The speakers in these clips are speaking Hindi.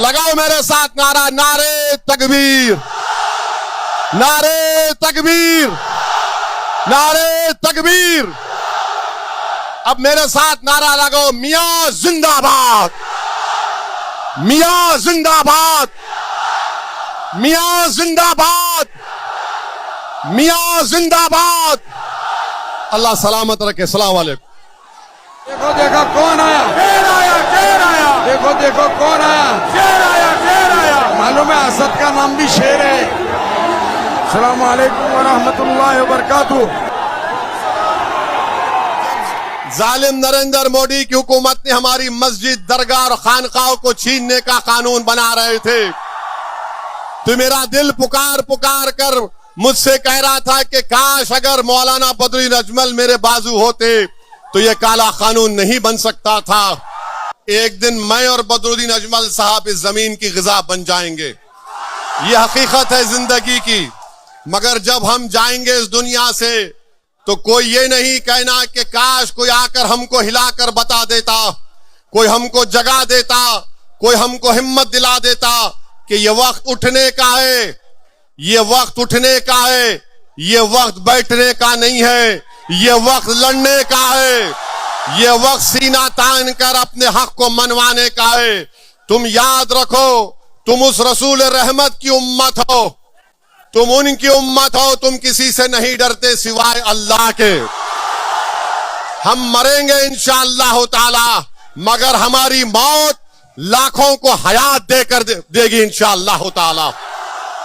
लगाओ मेरे साथ नारा, नारे तकबीर, नारे तकबीर, नारे तकबीर। अब मेरे साथ नारा लगाओ, मियां जिंदाबाद, मियां जिंदाबाद, मियां जिंदाबाद, मियां जिंदाबाद। अल्लाह सलामत रखे। सलाम वालेकुम। देखो देखो कौन आया, शेर आया, शेर आया। देखो देखो कौन आया, शेर आया, शेर आया। मालूम है असद का नाम भी शेर है। अस्सलाम वालेकुम व रहमतुल्लाहि व बरकातुहू। जालिम नरेंद्र मोदी की हुकूमत ने हमारी मस्जिद, दरगाह और खानकाहों को छीनने का कानून बना रहे थे। तो मेरा दिल पुकार पुकार कर मुझसे कह रहा था कि काश अगर मौलाना बदरुद्दीन अजमल मेरे बाजू होते तो ये काला कानून नहीं बन सकता था। एक दिन मैं और बदरुद्दीन अजमल साहब इस जमीन की ग़िज़ा बन जाएंगे। ये हकीकत है जिंदगी की। मगर जब हम जाएंगे इस दुनिया से तो कोई ये नहीं कहना कि काश कोई आकर हमको हिलाकर बता देता, कोई हमको जगा देता, कोई हमको हिम्मत दिला देता कि ये वक्त उठने का है, ये वक्त उठने का है, ये वक्त बैठने का नहीं है, ये वक्त लड़ने का है, ये वक्त सीना तान कर अपने हक को मनवाने का है। तुम याद रखो, तुम उस रसूल रहमत की उम्मत हो, तुम उनकी उम्मत हो, तुम किसी से नहीं डरते सिवाय अल्लाह के। हम मरेंगे इंशाअल्लाह ताला, मगर हमारी मौत लाखों को हयात देकर देगी इंशाअल्लाह ताला।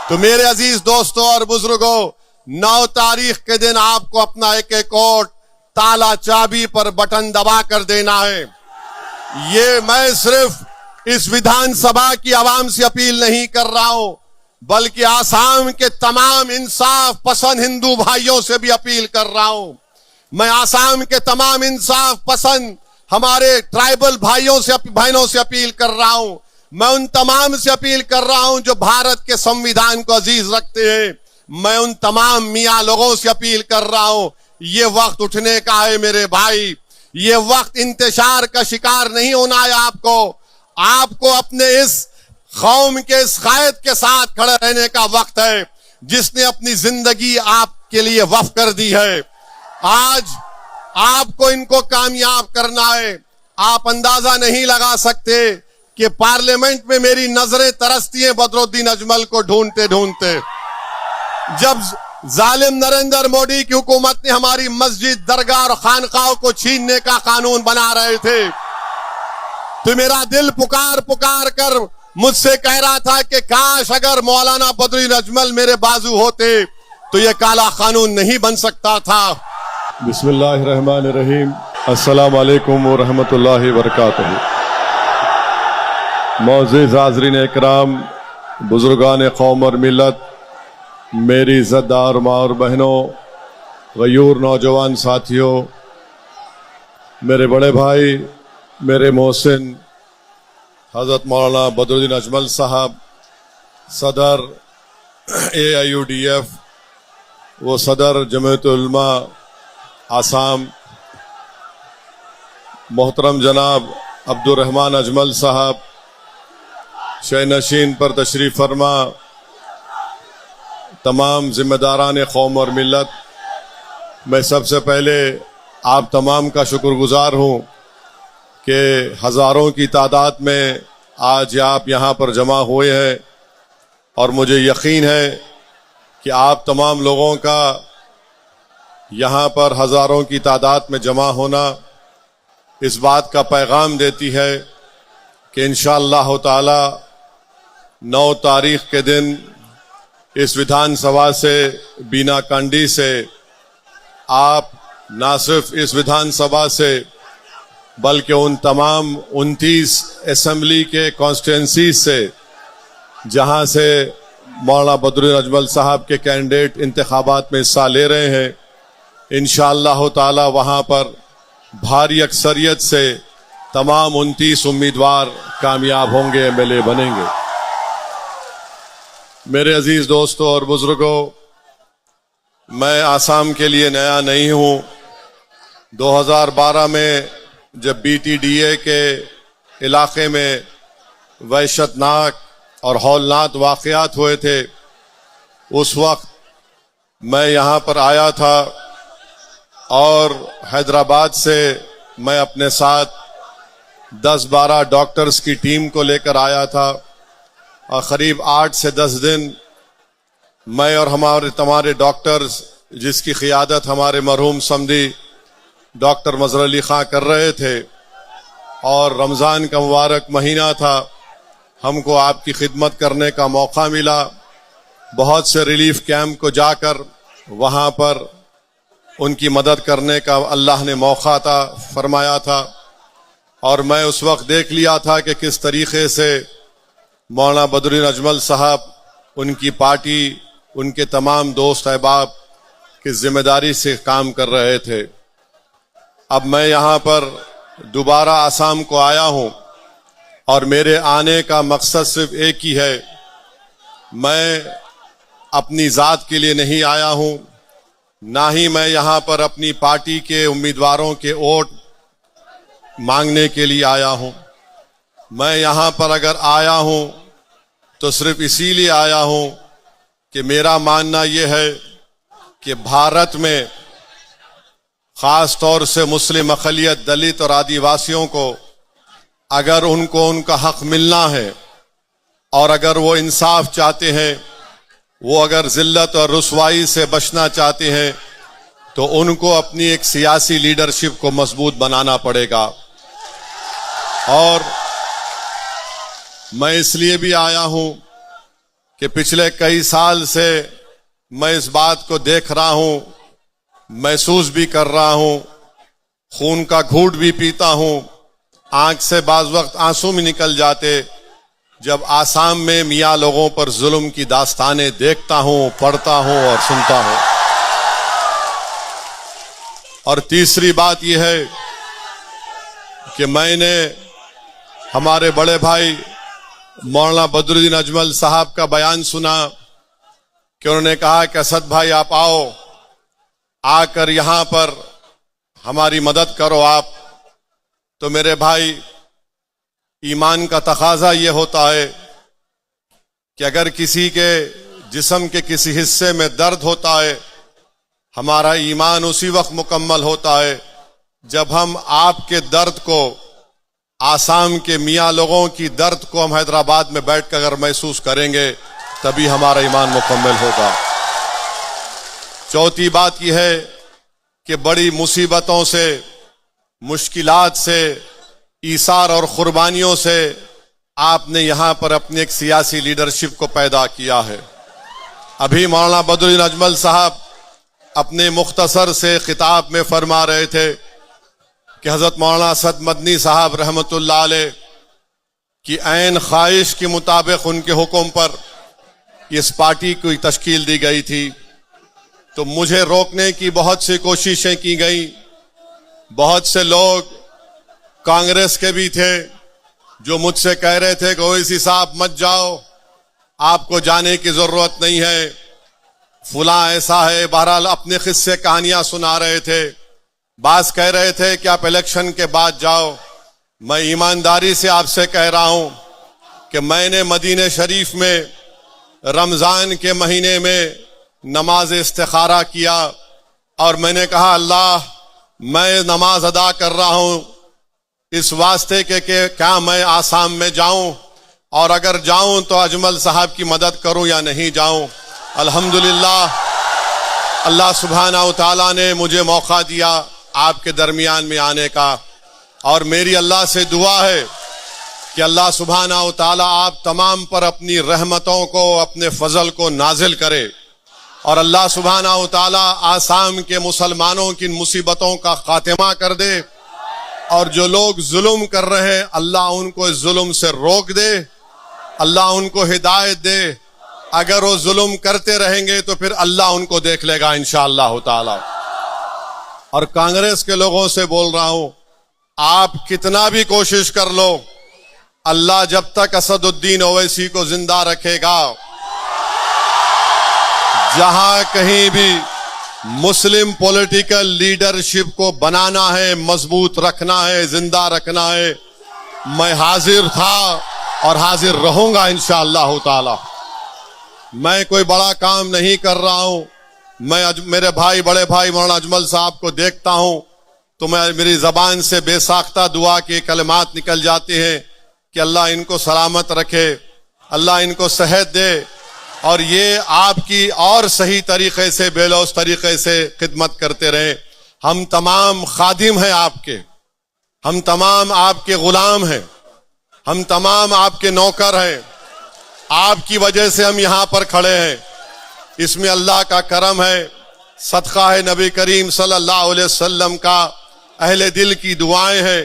तो मेरे अजीज दोस्तों और बुजुर्गों, 9 तारीख के दिन आपको अपना एक एक वोट ताला चाबी पर बटन दबा कर देना है। ये मैं सिर्फ इस विधानसभा की आवाम से अपील नहीं कर रहा हूं, बल्कि आसाम के तमाम इंसाफ पसंद हिंदू भाइयों से भी अपील कर रहा हूं। मैं आसाम के तमाम इंसाफ पसंद हमारे ट्राइबल भाइयों से बहनों से अपील कर रहा हूं। मैं उन तमाम से अपील कर रहा हूं जो भारत के संविधान को अजीज रखते हैं। मैं उन तमाम मियां लोगों से अपील कर रहा हूं, ये वक्त उठने का है मेरे भाई। ये वक्त इंतशार का शिकार नहीं होना है। आपको अपने इस कौम के इस कायद के साथ खड़े रहने का वक्त है जिसने अपनी जिंदगी आपके लिए वक्फ कर दी है। आज आपको इनको कामयाब करना है। आप अंदाजा नहीं लगा सकते कि पार्लियामेंट में मेरी नजरें तरसती हैं बदरुद्दीन अजमल को ढूंढते ढूंढते। जब जालिम नरेंद्र मोदी की हुकूमत ने हमारी मस्जिद, दरगाह और खानकाहों को छीनने का कानून बना रहे थे तो मेरा दिल पुकार पुकार कर मुझसे कह रहा था कि काश अगर मौलाना बदरुद्दीन अजमल मेरे बाजू होते तो ये काला कानून नहीं बन सकता था। बिस्मिल्लाहिर्रहमानिर्रहीम। अस्सलाम वालेकुम व रहमतुल्लाहि व बरकातुहू। मौजूद हाज़रीन इकराम, बुजुर्गान कौम और मिलत, मेरी इज़्ज़तदार माँ और बहनों, गयूर नौजवान साथियों, मेरे बड़े भाई, मेरे मोहसिन हज़रत मौलाना बदरुद्दीन अजमल साहब, सदर AIUDF, वो सदर जमीयतुल उलमा आसाम, मोहतरम जनाब अब्दुर्रहमान अजमल साहब, शहनशीन पर तशरीफ़ फरमा, तमाम ज़िम्मेदारान कौम और मिलत, मैं सबसे पहले आप तमाम का शुक्रगुजार हूँ कि हज़ारों की तादाद में आज आप यहाँ पर जमा हुए हैं और मुझे यकीन है कि आप तमाम लोगों का यहाँ पर हज़ारों की तादाद में जमा होना इस बात का पैगाम देती है कि इंशाअल्लाह ताला 9 तारीख के दिन इस विधानसभा से, बीना कांडी से, आप न सिर्फ इस विधानसभा से बल्कि उन तमाम 29 असेंबली के कॉन्स्टिट्यूंसी से जहां से मौलाना बदरुद्दीन अजमल साहब के कैंडिडेट इंतखाबात में हिस्सा ले रहे हैं, इंशाअल्लाह ताला वहां पर भारी अक्सरियत से तमाम 29 उम्मीदवार कामयाब होंगे, MLA बनेंगे। मेरे अजीज दोस्तों और बुजुर्गों, मैं आसाम के लिए नया नहीं हूं। 2012 में जब BTDA के इलाके में वहशतनाक और हौलनाक वाक़यात हुए थे, उस वक्त मैं यहाँ पर आया था और हैदराबाद से मैं अपने साथ 10-12 डॉक्टर्स की टीम को लेकर आया था और क़रीब 8 से 10 दिन मैं और हमारे तमाम डॉक्टर्स, जिसकी क़ियादत हमारे मरहूम समदी डॉक्टर मज़हर अली खां कर रहे थे, और रमज़ान का मुबारक महीना था, हमको आपकी खिदमत करने का मौका मिला। बहुत से रिलीफ कैंप को जाकर वहाँ पर उनकी मदद करने का अल्लाह ने मौका था फरमाया था, और मैं उस वक्त देख लिया था कि किस तरीके से मौलाना बदरुद्दीन अजमल साहब, उनकी पार्टी, उनके तमाम दोस्त अहबाब की जिम्मेदारी से काम कर रहे थे। अब मैं यहाँ पर दोबारा आसाम को आया हूँ और मेरे आने का मकसद सिर्फ एक ही है। मैं अपनी ज़ात के लिए नहीं आया हूँ, ना ही मैं यहाँ पर अपनी पार्टी के उम्मीदवारों के वोट मांगने के लिए आया हूँ। मैं यहाँ पर अगर आया हूँ तो सिर्फ इसीलिए आया हूँ कि मेरा मानना यह है कि भारत में ख़ास तौर से मुस्लिम अक़लियत, दलित और आदिवासियों को अगर उनको उनका हक मिलना है और अगर वो इंसाफ चाहते हैं, वो अगर ज़िल्लत और रुसवाई से बचना चाहते हैं, तो उनको अपनी एक सियासी लीडरशिप को मजबूत बनाना पड़ेगा। और मैं इसलिए भी आया हूं कि पिछले कई साल से मैं इस बात को देख रहा हूं, महसूस भी कर रहा हूं, खून का घूंट भी पीता हूं, आंख से बाज वक्त आंसू भी निकल जाते जब आसाम में मियाँ लोगों पर जुल्म की दास्तानें देखता हूं, पढ़ता हूं और सुनता हूं। और तीसरी बात यह है कि मैंने हमारे बड़े भाई मौलाना बदरुद्दीन अजमल साहब का बयान सुना कि उन्होंने कहा कि असद भाई आप आओ, आकर यहां पर हमारी मदद करो आप। तो मेरे भाई, ईमान का तकाजा ये होता है कि अगर किसी के जिस्म के किसी हिस्से में दर्द होता है, हमारा ईमान उसी वक्त मुकम्मल होता है जब हम आपके दर्द को, आसाम के मियाँ लोगों की दर्द को हम हैदराबाद में बैठकर अगर महसूस करेंगे, तभी हमारा ईमान मुकम्मल होगा। चौथी बात यह है कि बड़ी मुसीबतों से, मुश्किलात से, ईसार और कुर्बानियों से आपने यहाँ पर अपनी एक सियासी लीडरशिप को पैदा किया है। अभी मौलाना बदरुद्दीन अजमल साहब अपने मुख्तसर से खिताब में फरमा रहे थे कि हजरत मौलाना असद मदनी साहब रहमतुल्लाह अलैह की ऐन ख्वाहिश के मुताबिक उनके हुक्म पर इस पार्टी की तश्कील दी गई थी। तो मुझे रोकने की बहुत सी कोशिशें की गई। बहुत से लोग कांग्रेस के भी थे जो मुझसे कह रहे थे कि ओवैसी साहब मत जाओ, आपको जाने की जरूरत नहीं है, फुला ऐसा है। बहरहाल अपने किस्से कहानियां सुना रहे थे। बास कह रहे थे कि आप इलेक्शन के बाद जाओ। मैं ईमानदारी से आपसे कह रहा हूं कि मैंने मदीने शरीफ में रमजान के महीने में नमाज इस्तिखारा किया और मैंने कहा, अल्लाह, मैं नमाज अदा कर रहा हूं इस वास्ते के क्या मैं आसाम में जाऊं, और अगर जाऊं तो अजमल साहब की मदद करूं या नहीं जाऊं। अल्हम्दुलिल्लाह, अल्लाह सुब्हाना व तआला ने मुझे मौका दिया आपके दरमियान में आने का, और मेरी अल्लाह से दुआ है कि अल्लाह सुब्हाना व तआला आप तमाम पर अपनी रहमतों को, अपने फजल को नाजिल करे, और अल्लाह सुब्हाना व तआला आसाम के मुसलमानों की मुसीबतों का खात्मा कर दे, और जो लोग जुल्म कर रहे हैं अल्लाह उनको इस जुल्म से रोक दे, अल्लाह उनको हिदायत दे। अगर वो जुल्म करते रहेंगे तो फिर अल्लाह उनको देख लेगा इंशाअल्लाह ताला। और कांग्रेस के लोगों से बोल रहा हूं, आप कितना भी कोशिश कर लो, अल्लाह जब तक असदुद्दीन ओवैसी को जिंदा रखेगा, जहां कहीं भी मुस्लिम पॉलिटिकल लीडरशिप को बनाना है, मजबूत रखना है, जिंदा रखना है, मैं हाजिर था और हाजिर रहूंगा इंशाअल्लाह ताला। मैं कोई बड़ा काम नहीं कर रहा हूं। मैं मेरे भाई, बड़े भाई मौलाना अजमल साहब को देखता हूं तो मेरी जबान से बेसाख्ता दुआ के कलमात निकल जाते हैं कि अल्लाह इनको सलामत रखे, अल्लाह इनको सेहत दे और ये आपकी और सही तरीके से, बेलौस तरीके से खिदमत करते रहे। हम तमाम खादिम हैं आपके, हम तमाम आपके गुलाम हैं, हम तमाम आपके नौकर हैं। आपकी वजह से हम यहां पर खड़े हैं। इसमें अल्लाह का करम है, सदका है नबी करीम सल्लल्लाहु अलैहि वसल्लम का, अहले दिल की दुआएं हैं।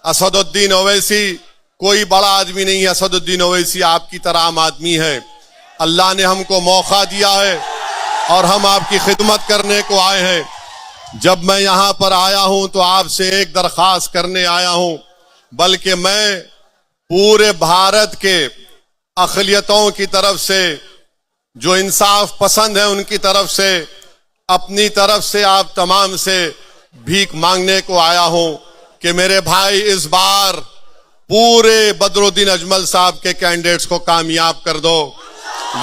असदुद्दीन ओवैसी कोई बड़ा आदमी नहीं है, असदुद्दीन ओवैसी आपकी तरह आम आदमी है। अल्लाह ने हमको मौका दिया है और हम आपकी खिदमत करने को आए हैं। जब मैं यहां पर आया हूं तो आपसे एक दरख्वास्त करने आया हूं, बल्कि मैं पूरे भारत के अक़लियतों की तरफ से, जो इंसाफ पसंद है उनकी तरफ से, अपनी तरफ से आप तमाम से भीख मांगने को आया हूं कि मेरे भाई इस बार पूरे बदरुद्दीन अजमल साहब के कैंडिडेट्स को कामयाब कर दो।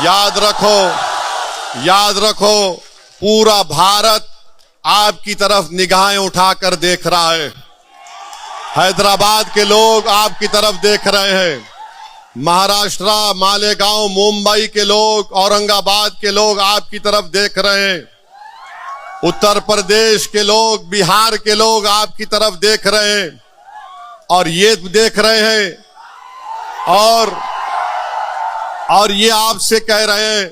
याद रखो, याद रखो, पूरा भारत आपकी तरफ निगाहें उठाकर देख रहा है। हैदराबाद के लोग आपकी तरफ देख रहे हैं, महाराष्ट्र, मालेगांव, मुंबई के लोग, औरंगाबाद के लोग आपकी तरफ देख रहे हैं, उत्तर प्रदेश के लोग, बिहार के लोग आपकी तरफ देख रहे हैं और ये देख रहे हैं और ये आपसे कह रहे हैं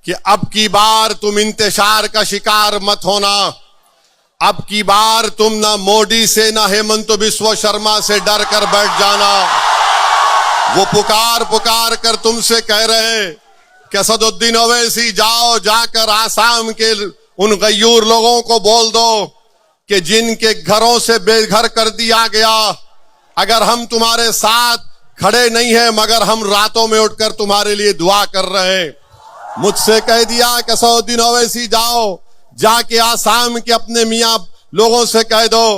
कि अब की बार तुम इंतशार का शिकार मत होना। अब की बार तुम ना मोदी से, ना हेमंत बिस्वा शर्मा से डर कर बैठ जाना। वो पुकार पुकार कर तुमसे कह रहे हैं कि असदुद्दीन ओवैसी जाओ, जाकर आसाम के उन गयूर लोगों को बोल दो कि जिनके घरों से बेघर कर दिया गया, अगर हम तुम्हारे साथ खड़े नहीं हैं मगर हम रातों में उठकर तुम्हारे लिए दुआ कर रहे हैं। मुझसे कह दिया कि असदुद्दीन ओवैसी जाओ, जाके आसाम के अपने मियां लोगों से कह दो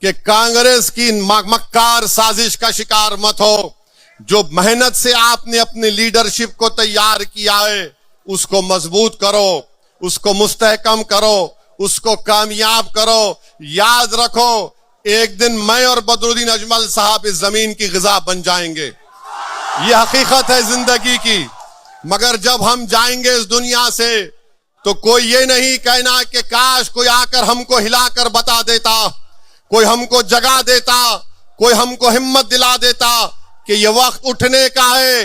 कि कांग्रेस की मक्कार साजिश का शिकार मत हो। जो मेहनत से आपने अपनी लीडरशिप को तैयार किया है उसको मजबूत करो, उसको मुस्तहकम करो, उसको कामयाब करो। याद रखो, एक दिन मैं और बदरुद्दीन अजमल साहब इस जमीन की ग़िज़ा बन जाएंगे। ये हकीकत है जिंदगी की। मगर जब हम जाएंगे इस दुनिया से तो कोई ये नहीं कहना कि काश कोई आकर हमको हिलाकर बता देता, कोई हमको जगा देता, कोई हमको हिम्मत दिला देता कि ये वक्त उठने का है,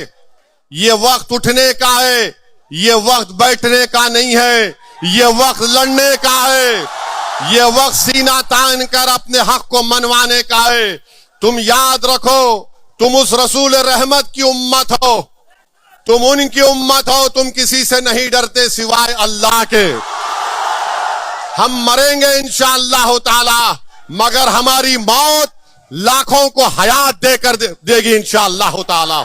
ये वक्त उठने का है, ये वक्त बैठने का नहीं है, ये वक्त लड़ने का है, ये वक्त सीना तान कर अपने हक को मनवाने का है। तुम याद रखो, तुम उस रसूल रहमत की उम्मत हो, तुम उनकी उम्मत हो, तुम किसी से नहीं डरते सिवाय अल्लाह के। हम मरेंगे इंशाअल्लाह ताला, मगर हमारी मौत लाखों को हयात देकर देगी इंशाअल्लाह ताला।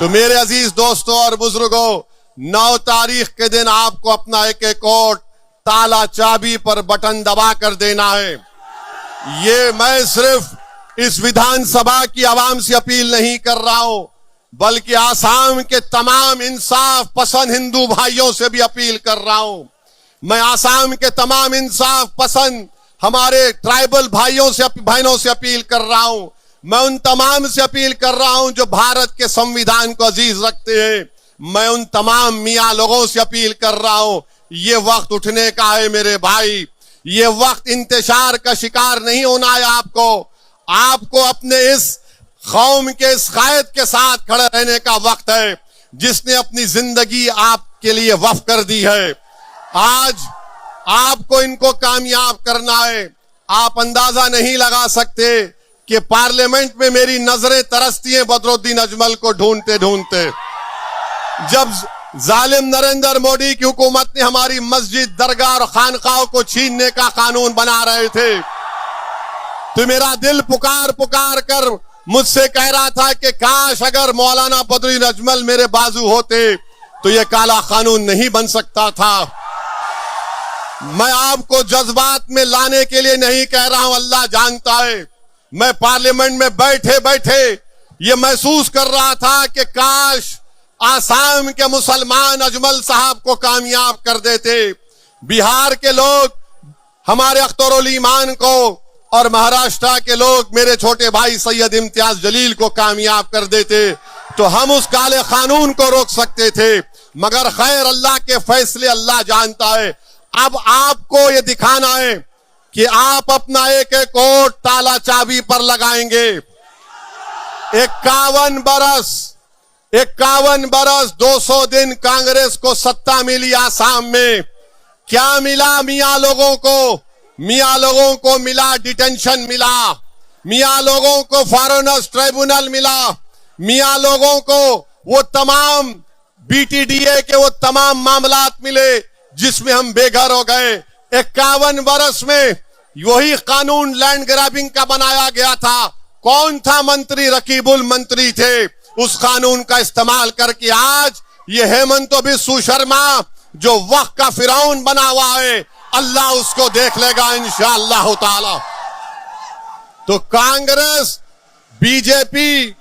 तो मेरे अजीज दोस्तों और बुजुर्गों, 9 तारीख के दिन आपको अपना एक एक वोट ताला चाबी पर बटन दबा कर देना है। ये मैं सिर्फ इस विधानसभा की आवाम से अपील नहीं कर रहा हूं, बल्कि आसाम के तमाम इंसाफ पसंद हिंदू भाइयों से भी अपील कर रहा हूं। मैं आसाम के तमाम इंसाफ पसंद हमारे ट्राइबल भाइयों से, बहनों से अपील कर रहा हूं। मैं उन तमाम से अपील कर रहा हूं जो भारत के संविधान को अजीज रखते हैं। मैं उन तमाम मियां लोगों से अपील कर रहा हूं, ये वक्त उठने का है मेरे भाई। ये वक्त इंतशार का शिकार नहीं होना है आपको अपने इस कौम के इस कायद के साथ खड़े रहने का वक्त है जिसने अपनी जिंदगी आपके लिए वक्फ कर दी है। आज आपको इनको कामयाब करना है। आप अंदाजा नहीं लगा सकते कि पार्लियामेंट में मेरी नजरें तरसती हैं बदरुद्दीन अजमल को ढूंढते ढूंढते। जब जालिम नरेंद्र मोदी की हुकूमत ने हमारी मस्जिद, दरगाह और खानकाहों को छीनने का कानून बना रहे थे, तो मेरा दिल पुकार पुकार कर मुझसे कह रहा था कि काश अगर मौलाना बदरुद्दीन अजमल मेरे बाजू होते तो यह काला कानून नहीं बन सकता था। मैं आपको जज्बात में लाने के लिए नहीं कह रहा हूं, अल्लाह जानता है। मैं पार्लियामेंट में बैठे बैठे ये महसूस कर रहा था कि काश आसाम के मुसलमान अजमल साहब को कामयाब कर देते, बिहार के लोग हमारे अख्तरुल ईमान को और महाराष्ट्र के लोग मेरे छोटे भाई सैयद इम्तियाज जलील को कामयाब कर देते तो हम उस काले कानून को रोक सकते थे। मगर खैर, अल्लाह के फैसले अल्लाह जानता है। अब आपको ये दिखाना है कि आप अपना एक एक वोट ताला चाबी पर लगाएंगे। 51 बरस 200 दिन कांग्रेस को सत्ता मिली आसाम में। क्या मिला मियां लोगों को? मियां लोगों को मिला डिटेंशन मिला, मियां लोगों को फॉरेनर्स ट्राइब्यूनल मिला, मियां लोगों को वो तमाम बीटीडीए के वो तमाम मामलात मिले जिसमें हम बेघर हो गए। 51 बरस में वही कानून लैंड ग्रैबिंग का बनाया गया था। कौन था मंत्री? रकीबुल मंत्री थे। उस कानून का इस्तेमाल करके आज ये हेमंत बिस्व शर्मा जो वक्त का फिरौन बना हुआ है, अल्लाह उसको देख लेगा इंशाअल्लाह ताला। तो कांग्रेस, बीजेपी,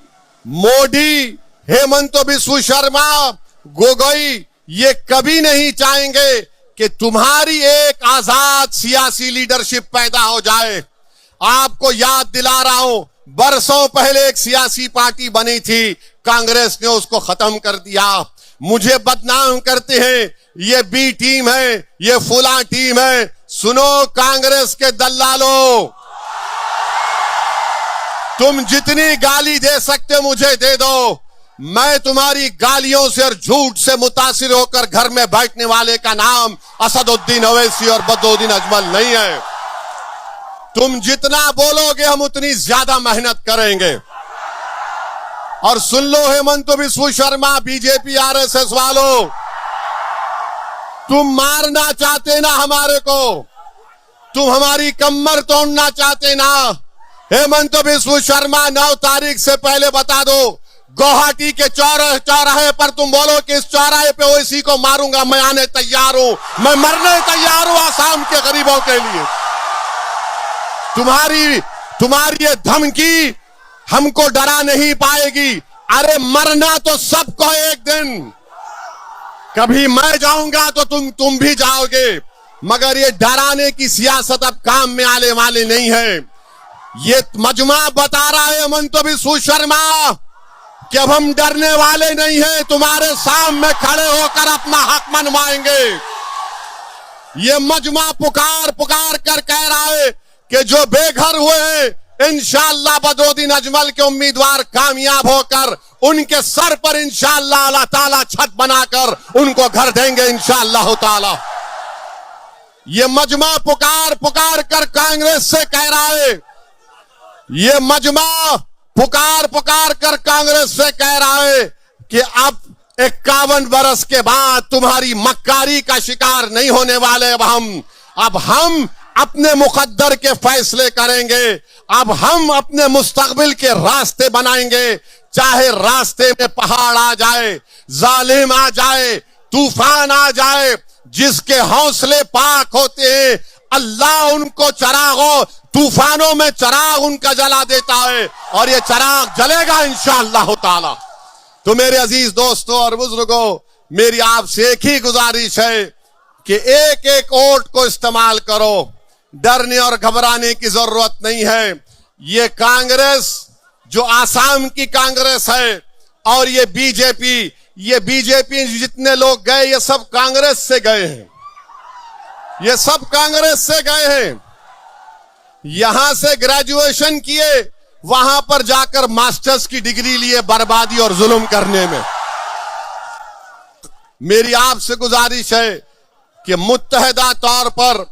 मोदी, हेमंत बिस्व शर्मा, गोगोई ये कभी नहीं चाहेंगे कि तुम्हारी एक आजाद सियासी लीडरशिप पैदा हो जाए। आपको याद दिला रहा हूं, बरसों पहले एक सियासी पार्टी बनी थी, कांग्रेस ने उसको खत्म कर दिया। मुझे बदनाम करते हैं, ये बी टीम है, ये फुला टीम है। सुनो कांग्रेस के दल्लालों, तुम जितनी गाली दे सकते मुझे दे दो। मैं तुम्हारी गालियों से और झूठ से मुतासिर होकर घर में बैठने वाले का नाम असदुद्दीन ओवैसी और बदरुद्दीन अजमल नहीं है। तुम जितना बोलोगे हम उतनी ज्यादा मेहनत करेंगे। और सुन लो हेमंत बिस्व शर्मा, बीजेपी आरएसएस वालों, तुम मारना चाहते ना हमारे को, तुम हमारी कमर तोड़ना चाहते ना। हेमंत बिस्व शर्मा 9 तारीख से पहले बता दो, गुवाहाटी के चौराहे पर तुम बोलो कि इस चौराहे पे ओवैसी को मारूंगा, मैं आने तैयार हूं, मैं मरने तैयार हूं आसाम के गरीबों के लिए। तुम्हारी ये धमकी हमको डरा नहीं पाएगी। अरे मरना तो सबको एक दिन, कभी मैं जाऊंगा तो तुम भी जाओगे, मगर ये डराने की सियासत अब काम में आने वाली नहीं है। ये मजमा बता रहा है हेमंत बिस्व शर्मा कि अब हम डरने वाले नहीं हैं, तुम्हारे सामने खड़े होकर अपना हक मनवाएंगे। ये मजमा पुकार कर कह रहा है कि जो बेघर हुए हैं इंशाअल्लाह बदरुद्दीन अजमल के उम्मीदवार कामयाब होकर उनके सर पर इंशाअल्लाह अल्लाह ताला छत बनाकर उनको घर देंगे इंशाअल्लाह ताला। ये मजमा पुकार कर कांग्रेस से कह रहा है, ये मजमा पुकार कर कांग्रेस से कह रहा है कि अब 51 बरस के बाद तुम्हारी मक्कारी का शिकार नहीं होने वाले। अब हम अपने मुकद्दर के फैसले करेंगे। अब हम अपने मुस्तकबिल के रास्ते बनाएंगे, चाहे रास्ते में पहाड़ आ जाए, जालिम आ जाए, तूफान आ जाए। जिसके हौसले पाक होते हैं अल्लाह उनको चरागों तूफानों में चराग उनका जला देता है और ये चराग जलेगा इंशाअल्लाह ताला। तो मेरे अजीज दोस्तों और बुजुर्गों, मेरी आपसे एक ही गुजारिश है कि एक एक वोट को इस्तेमाल करो, डरने और घबराने की जरूरत नहीं है। ये कांग्रेस जो आसाम की कांग्रेस है और ये बीजेपी जितने लोग गए ये सब कांग्रेस से गए हैं, ये सब कांग्रेस से गए हैं। यहां से ग्रेजुएशन किए, वहां पर जाकर मास्टर्स की डिग्री लिए बर्बादी और जुल्म करने में। मेरी आपसे गुजारिश है कि मुत्तहदा तौर पर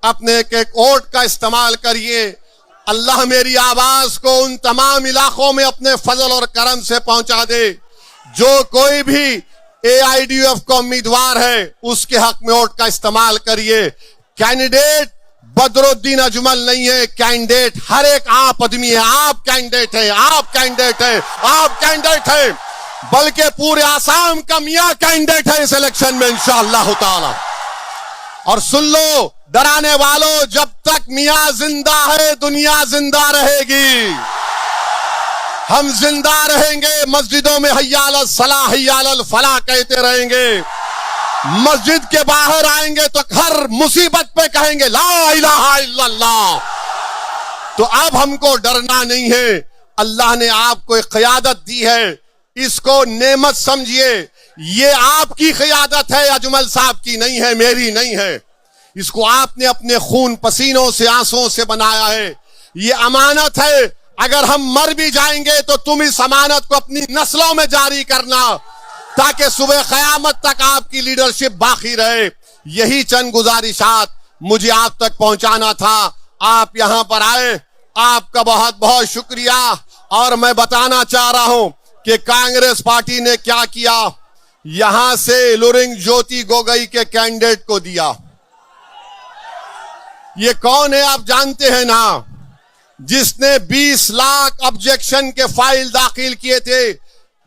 अपने एक एक वोट का इस्तेमाल करिए। अल्लाह मेरी आवाज को उन तमाम इलाकों में अपने फजल और करम से पहुंचा दे। जो कोई भी AIDUF का उम्मीदवार है उसके हक में वोट का इस्तेमाल करिए। कैंडिडेट बदरुद्दीन अजमल नहीं है, कैंडिडेट हर एक आप आदमी है। आप कैंडिडेट है, आप कैंडिडेट है, आप कैंडिडेट है, बल्कि पूरे आसाम का मियां कैंडिडेट है इस इलेक्शन में इंशाअल्लाह ताला। और सुन लो डराने वालों, जब तक मियां जिंदा है दुनिया जिंदा रहेगी। हम जिंदा रहेंगे, मस्जिदों में हय्या अलल सलाह हय्या अलल फलाह कहते रहेंगे। मस्जिद के बाहर आएंगे तो हर मुसीबत पे कहेंगे ला इलाहा इल्लल्लाह। तो अब हमको डरना नहीं है। अल्लाह ने आपको एक क़यादत दी है, इसको नेमत समझिए। ये आपकी क़यादत है, अजमल साहब की नहीं है, मेरी नहीं है। इसको आपने अपने खून पसीनों से आंसुओं से बनाया है। ये अमानत है। अगर हम मर भी जाएंगे तो तुम इस अमानत को अपनी नस्लों में जारी करना, ताकि सुबह क़यामत तक आपकी लीडरशिप बाकी रहे। यही चंद गुजारिशात मुझे आप तक पहुंचाना था। आप यहां पर आए, आपका बहुत बहुत शुक्रिया। और मैं बताना चाह रहा हूं कि कांग्रेस पार्टी ने क्या किया, यहां से लुरिंग ज्योति गोगोई के कैंडिडेट को दिया। ये कौन है आप जानते हैं ना, जिसने 20 लाख ऑब्जेक्शन के फाइल दाखिल किए थे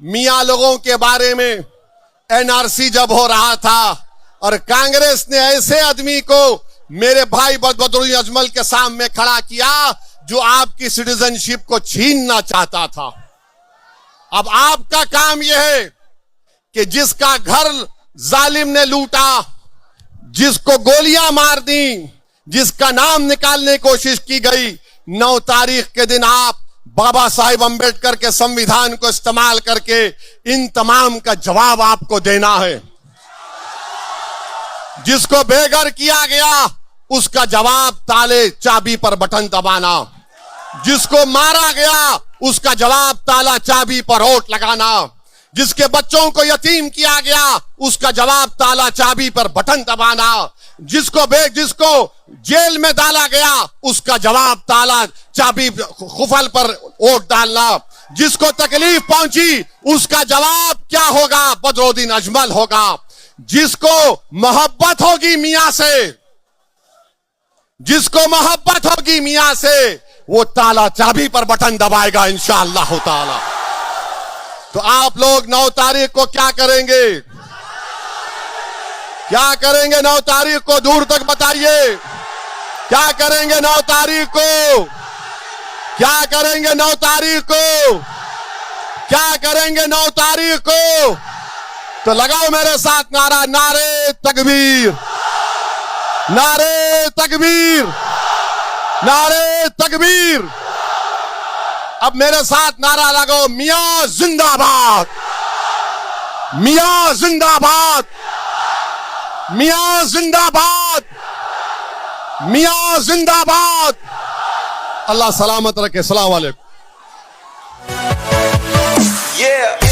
मियां लोगों के बारे में, एनआरसी जब हो रहा था। और कांग्रेस ने ऐसे आदमी को मेरे भाई बदरुद्दीन अजमल के सामने खड़ा किया जो आपकी सिटीजनशिप को छीनना चाहता था। अब आपका काम यह है कि जिसका घर जालिम ने लूटा, जिसको गोलियां मार दी, जिसका नाम निकालने की कोशिश की गई, 9 तारीख के दिन आप बाबा साहिब अंबेडकर के संविधान को इस्तेमाल करके इन तमाम का जवाब आपको देना है। जिसको बेघर किया गया उसका जवाब ताले चाबी पर बटन दबाना, जिसको मारा गया उसका जवाब ताला चाबी पर वोट लगाना, जिसके बच्चों को यतीम किया गया उसका जवाब ताला चाबी पर बटन दबाना, जिसको जेल में डाला गया उसका जवाब ताला चाबी खुफल पर वोट डालना, जिसको तकलीफ पहुंची उसका जवाब क्या होगा, बदरुद्दीन अजमल होगा। जिसको मोहब्बत होगी मियां से, जिसको मोहब्बत होगी मियां से, वो ताला चाबी पर बटन दबाएगा इंशाअल्लाह ताला। तो आप लोग 9 तारीख को क्या करेंगे, क्या करेंगे 9 तारीख को, दूर तक बताइए। क्या करेंगे 9 तारीख को, क्या करेंगे 9 तारीख को, क्या करेंगे 9 तारीख को? तो लगाओ मेरे साथ नारा, नारे तकबीर, नारे तकबीर, नारे तकबीर। अब मेरे साथ नारा लगाओ, मियां जिंदाबाद, मियां जिंदाबाद, मियां जिंदाबाद, मियां जिंदाबाद। अल्लाह सलामत रखे। अस्सलाम वालेकुम। Yeah.